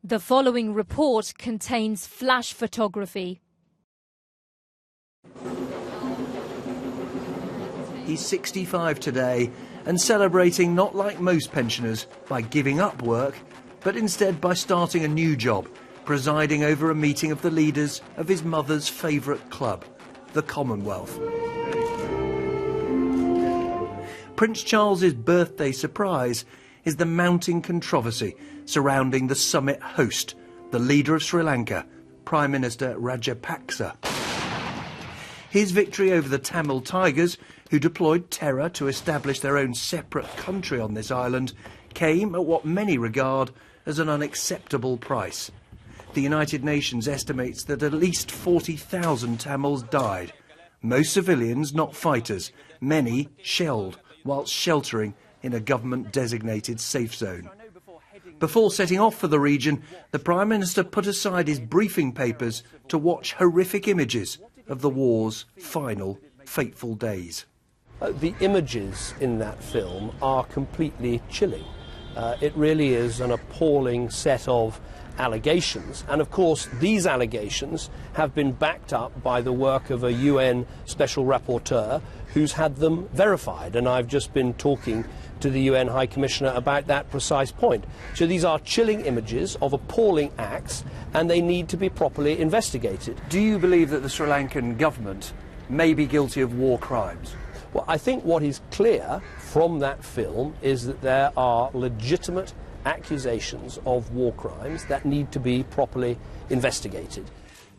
The following report contains flash photography. He's 65 today and celebrating not like most pensioners by giving up work, but instead by starting a new job, presiding over a meeting of the leaders of his mother's favourite club, the Commonwealth. Prince Charles's birthday surprise is the mounting controversy surrounding the summit host, the leader of Sri Lanka, Prime Minister Rajapaksa. His victory over the Tamil Tigers, who deployed terror to establish their own separate country on this island, came at what many regard as an unacceptable price. The United Nations estimates that at least 40,000 Tamils died, most civilians, not fighters, many shelled whilst sheltering in a government-designated safe zone. Before setting off for the region, the Prime Minister put aside his briefing papers to watch horrific images of the war's final, fateful days. The images in that film are completely chilling. It really is an appalling set of allegations, and of course these allegations have been backed up by the work of a UN Special Rapporteur who's had them verified, and I've just been talking to the UN High Commissioner about that precise point. So these are chilling images of appalling acts, and they need to be properly investigated. Do you believe that the Sri Lankan government may be guilty of war crimes? Well, I think what is clear from that film is that there are legitimate accusations of war crimes that need to be properly investigated.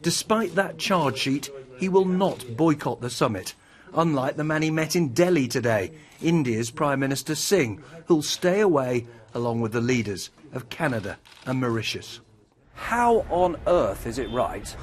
Despite that charge sheet, he will not boycott the summit, unlike the man he met in Delhi today, India's Prime Minister Singh, who'll stay away along with the leaders of Canada and Mauritius. How on earth is it right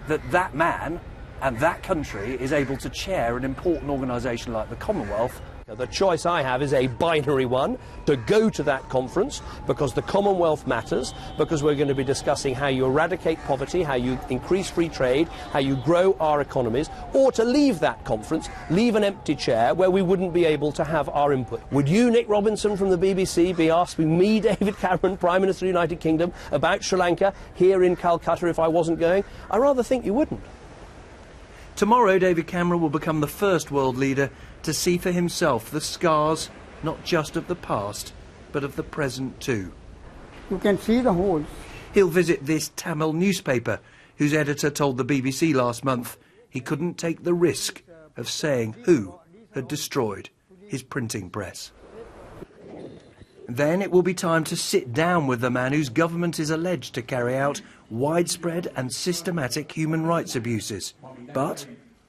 that that man and that country is able to chair an important organisation like the Commonwealth? The choice I have is a binary one, to go to that conference because the Commonwealth matters, because we're going to be discussing how you eradicate poverty, how you increase free trade, how you grow our economies, or to leave that conference, leave an empty chair where we wouldn't be able to have our input. Would you, Nick Robinson from the BBC, be asking me, David Cameron, Prime Minister of the United Kingdom, about Sri Lanka here in Calcutta if I wasn't going? I rather think you wouldn't. Tomorrow, David Cameron will become the first world leader to see for himself the scars, not just of the past, but of the present too. You can see the holes. He'll visit this Tamil newspaper, whose editor told the BBC last month he couldn't take the risk of saying who had destroyed his printing press. Then it will be time to sit down with the man whose government is alleged to carry out widespread and systematic human rights abuses, but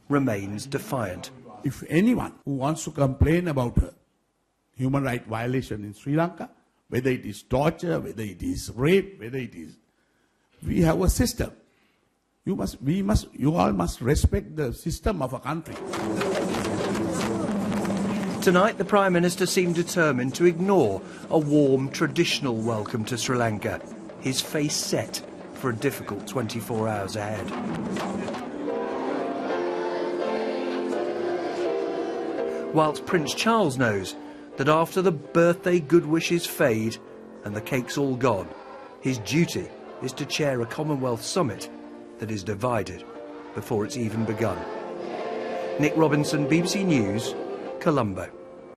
remains defiant. If anyone who wants to complain about a human rights violation in Sri Lanka, whether it is torture, whether it is rape, whether it is... We have a system. You all must respect the system of a country. Tonight, the Prime Minister seemed determined to ignore a warm, traditional welcome to Sri Lanka, his face set for a difficult 24 hours ahead. Whilst Prince Charles knows that after the birthday good wishes fade and the cake's all gone, his duty is to chair a Commonwealth summit that is divided before it's even begun. Nick Robinson, BBC News, Colombo.